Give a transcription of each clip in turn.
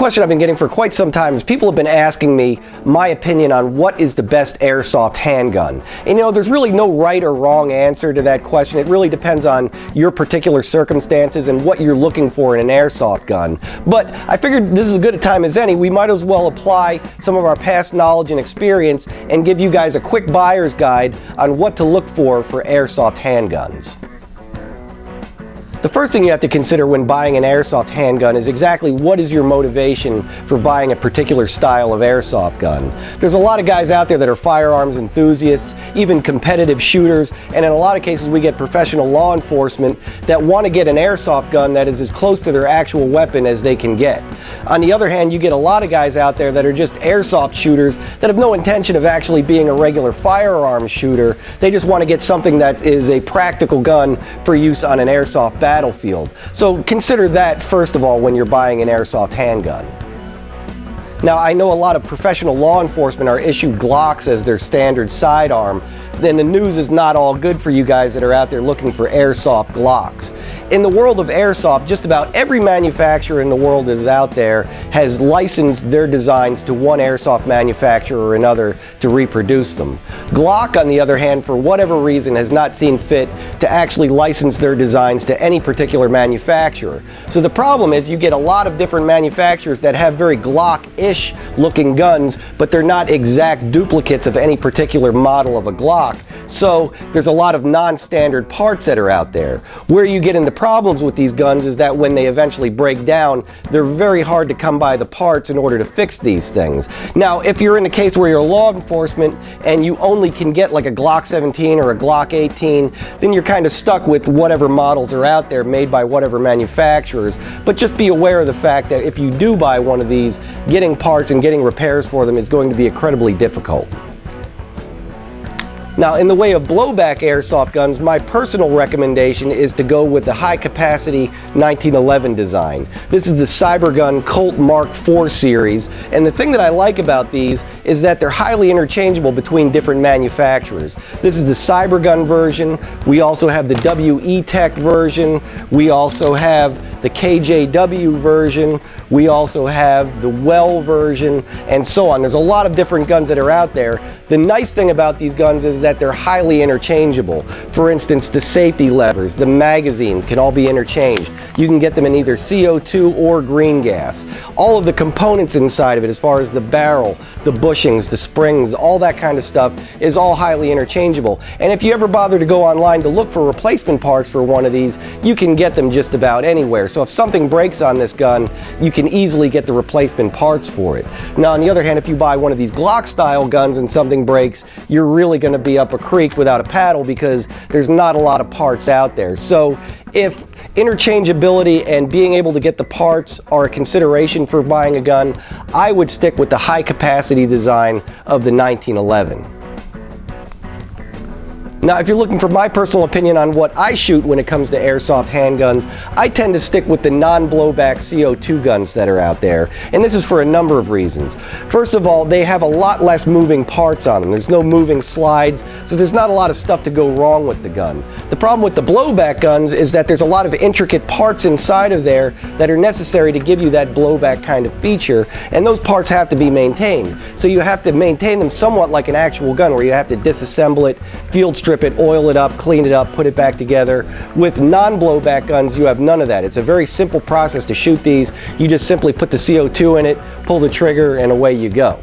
question I've been getting for quite some time is people have been asking me my opinion on what is the best airsoft handgun. And you know, there's really no right or wrong answer to that question. It really depends on your particular circumstances and what you're looking for in an airsoft gun. But I figured this is as good a time as any. We might as well apply some of our past knowledge and experience and give you guys a quick buyer's guide on what to look for airsoft handguns. The first thing you have to consider when buying an airsoft handgun is exactly what is your motivation for buying a particular style of airsoft gun. There's a lot of guys out there that are firearms enthusiasts, even competitive shooters, and in a lot of cases we get professional law enforcement that want to get an airsoft gun that is as close to their actual weapon as they can get. On the other hand, you get a lot of guys out there that are just airsoft shooters that have no intention of actually being a regular firearm shooter. They just want to get something that is a practical gun for use on an airsoft battlefield. So consider that first of all when you're buying an airsoft handgun. Now, I know a lot of professional law enforcement are issued Glocks as their standard sidearm. Then the news is not all good for you guys that are out there looking for airsoft Glocks. In the world of airsoft, just about every manufacturer in the world is out there has licensed their designs to one airsoft manufacturer or another to reproduce them. Glock, on the other hand, for whatever reason, has not seen fit to actually license their designs to any particular manufacturer. So the problem is you get a lot of different manufacturers that have very Glock-ish looking guns, but they're not exact duplicates of any particular model of a Glock. So there's a lot of non-standard parts that are out there. Where you get into problems with these guns is that when they eventually break down, they're very hard to come by the parts in order to fix these things. Now, if you're in a case where you're law enforcement and you only can get like a Glock 17 or a Glock 18, then you're kind of stuck with whatever models are out there made by whatever manufacturers. But just be aware of the fact that if you do buy one of these, getting parts and getting repairs for them is going to be incredibly difficult. Now, in the way of blowback airsoft guns, my personal recommendation is to go with the high-capacity 1911 design. This is the Cybergun Colt Mark IV series, and the thing that I like about these is that they're highly interchangeable between different manufacturers. This is the Cybergun version. We also have the WE Tech version. We also have the KJW version. We also have the Well version, and so on. There's a lot of different guns that are out there. The nice thing about these guns is that they're highly interchangeable. For instance, the safety levers, the magazines can all be interchanged. You can get them in either CO2 or green gas. All of the components inside of it, as far as the barrel, the bushings, the springs, all that kind of stuff is all highly interchangeable. And if you ever bother to go online to look for replacement parts for one of these, you can get them just about anywhere. So if something breaks on this gun, you can easily get the replacement parts for it. Now, on the other hand, if you buy one of these Glock style guns and something breaks, you're really going to be up a creek without a paddle because there's not a lot of parts out there. So if interchangeability and being able to get the parts are a consideration for buying a gun, I would stick with the high capacity design of the 1911. Now, if you're looking for my personal opinion on what I shoot when it comes to airsoft handguns, I tend to stick with the non-blowback CO2 guns that are out there, and this is for a number of reasons. First of all, they have a lot less moving parts on them. There's no moving slides, so there's not a lot of stuff to go wrong with the gun. The problem with the blowback guns is that there's a lot of intricate parts inside of there that are necessary to give you that blowback kind of feature, and those parts have to be maintained. So you have to maintain them somewhat like an actual gun, where you have to disassemble it, field strip it, oil it up, clean it up, put it back together. With non-blowback guns, you have none of that. It's a very simple process to shoot these. You just simply put the CO2 in it, pull the trigger, and away you go.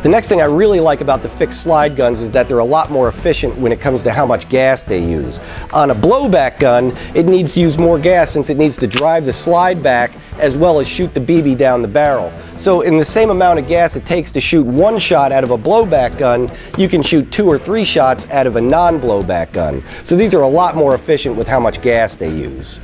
The next thing I really like about the fixed slide guns is that they're a lot more efficient when it comes to how much gas they use. On a blowback gun, it needs to use more gas since it needs to drive the slide back as well as shoot the BB down the barrel. So in the same amount of gas it takes to shoot one shot out of a blowback gun, you can shoot 2 or 3 shots out of a non-blowback gun. So these are a lot more efficient with how much gas they use.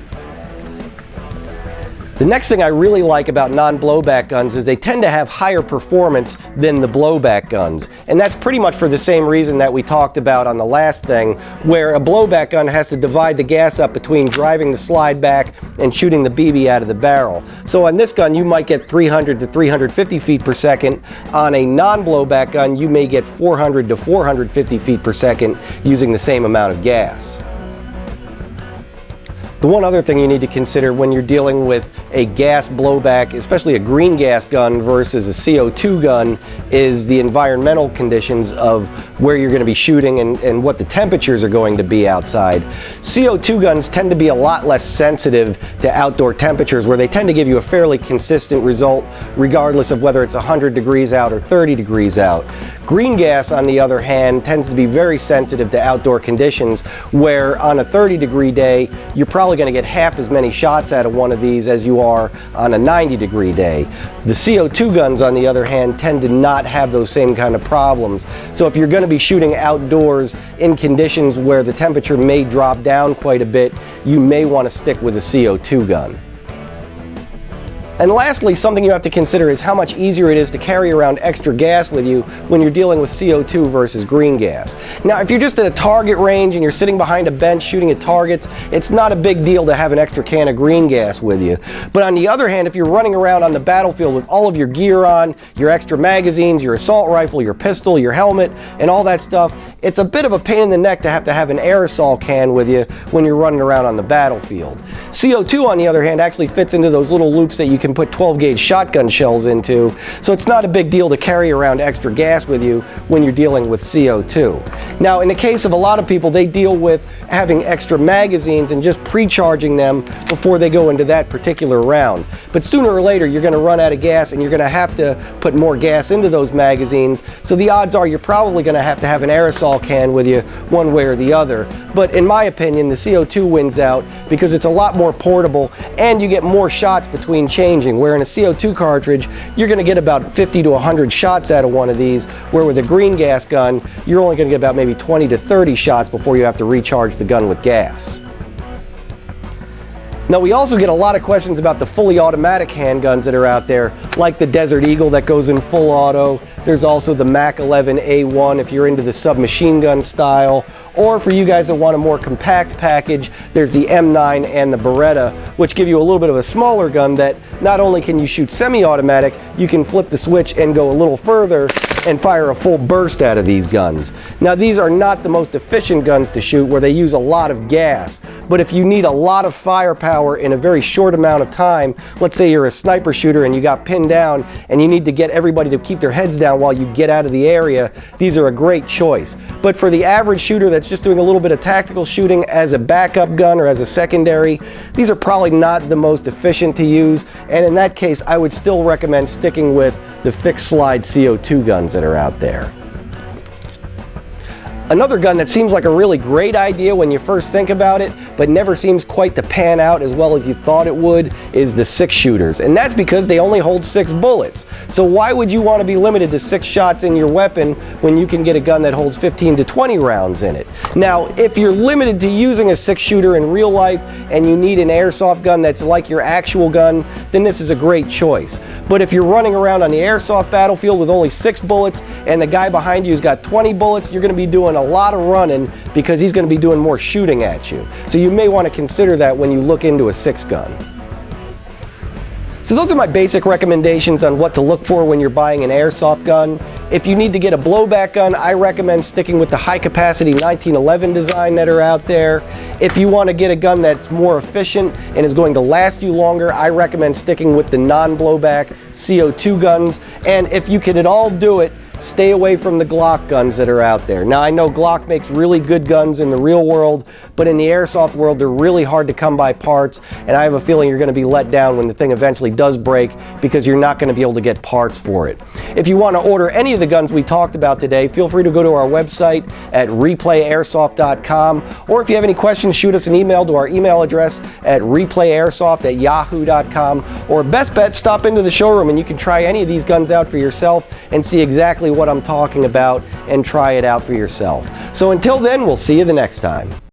The next thing I really like about non-blowback guns is they tend to have higher performance than the blowback guns. And that's pretty much for the same reason that we talked about on the last thing, where a blowback gun has to divide the gas up between driving the slide back and shooting the BB out of the barrel. So on this gun, you might get 300 to 350 feet per second. On a non-blowback gun, you may get 400 to 450 feet per second using the same amount of gas. The one other thing you need to consider when you're dealing with a gas blowback, especially a green gas gun versus a CO2 gun, is the environmental conditions of where you're going to be shooting and what the temperatures are going to be outside. CO2 guns tend to be a lot less sensitive to outdoor temperatures, where they tend to give you a fairly consistent result regardless of whether it's 100 degrees out or 30 degrees out. Green gas, on the other hand, tends to be very sensitive to outdoor conditions, where on a 30-degree day, you're probably going to get half as many shots out of one of these as you are on a 90-degree day. The CO2 guns, on the other hand, tend to not have those same kind of problems. So if you're going to be shooting outdoors in conditions where the temperature may drop down quite a bit, you may want to stick with a CO2 gun. And lastly, something you have to consider is how much easier it is to carry around extra gas with you when you're dealing with CO2 versus green gas. Now, if you're just at a target range and you're sitting behind a bench shooting at targets, it's not a big deal to have an extra can of green gas with you. But on the other hand, if you're running around on the battlefield with all of your gear on, your extra magazines, your assault rifle, your pistol, your helmet, and all that stuff, it's a bit of a pain in the neck to have an aerosol can with you when you're running around on the battlefield. CO2, on the other hand, actually fits into those little loops that you can put 12-gauge shotgun shells into, so it's not a big deal to carry around extra gas with you when you're dealing with CO2. Now, in the case of a lot of people, they deal with having extra magazines and just pre-charging them before they go into that particular round. But sooner or later, you're going to run out of gas and you're going to have to put more gas into those magazines, so the odds are you're probably going to have an aerosol can with you one way or the other. But in my opinion, the CO2 wins out because it's a lot more portable and you get more shots between changing, where in a CO2 cartridge, you're going to get about 50 to 100 shots out of one of these, where with a green gas gun, you're only going to get about maybe 20 to 30 shots before you have to recharge the gun with gas. Now, we also get a lot of questions about the fully automatic handguns that are out there, like the Desert Eagle that goes in full auto. There's also the Mac 11 A1 if you're into the submachine gun style. Or for you guys that want a more compact package, there's the M9 and the Beretta, which give you a little bit of a smaller gun that not only can you shoot semi-automatic, you can flip the switch and go a little further and fire a full burst out of these guns. Now, these are not the most efficient guns to shoot, where they use a lot of gas. But if you need a lot of firepower in a very short amount of time, let's say you're a sniper shooter and you got pinned down and you need to get everybody to keep their heads down while you get out of the area, these are a great choice. But for the average shooter that's just doing a little bit of tactical shooting as a backup gun or as a secondary, these are probably not the most efficient to use. And in that case, I would still recommend sticking with the fixed slide CO2 guns that are out there. Another gun that seems like a really great idea when you first think about it, but never seems quite to pan out as well as you thought it would, is the 6-shooters. And that's because they only hold 6 bullets. So why would you want to be limited to 6 shots in your weapon when you can get a gun that holds 15 to 20 rounds in it? Now, if you're limited to using a 6-shooter in real life and you need an airsoft gun that's like your actual gun, then this is a great choice. But if you're running around on the airsoft battlefield with only 6 bullets and the guy behind you's got 20 bullets, you're going to be doing a lot of running because he's going to be doing more shooting at you. So you may want to consider that when you look into a 6 gun. So those are my basic recommendations on what to look for when you're buying an airsoft gun. If you need to get a blowback gun, I recommend sticking with the high capacity 1911 design that are out there. If you want to get a gun that's more efficient and is going to last you longer, I recommend sticking with the non-blowback CO2 guns. And if you can at all do it, stay away from the Glock guns that are out there. Now, I know Glock makes really good guns in the real world, but in the airsoft world, they're really hard to come by parts, and I have a feeling you're going to be let down when the thing eventually does break because you're not going to be able to get parts for it. If you want to order any of the guns we talked about today, feel free to go to our website at replayairsoft.com, or if you have any questions, shoot us an email to our email address at replayairsoft@yahoo.com, or best bet, stop into the showroom and you can try any of these guns out for yourself and see exactly what I'm talking about and try it out for yourself. So until then, we'll see you the next time.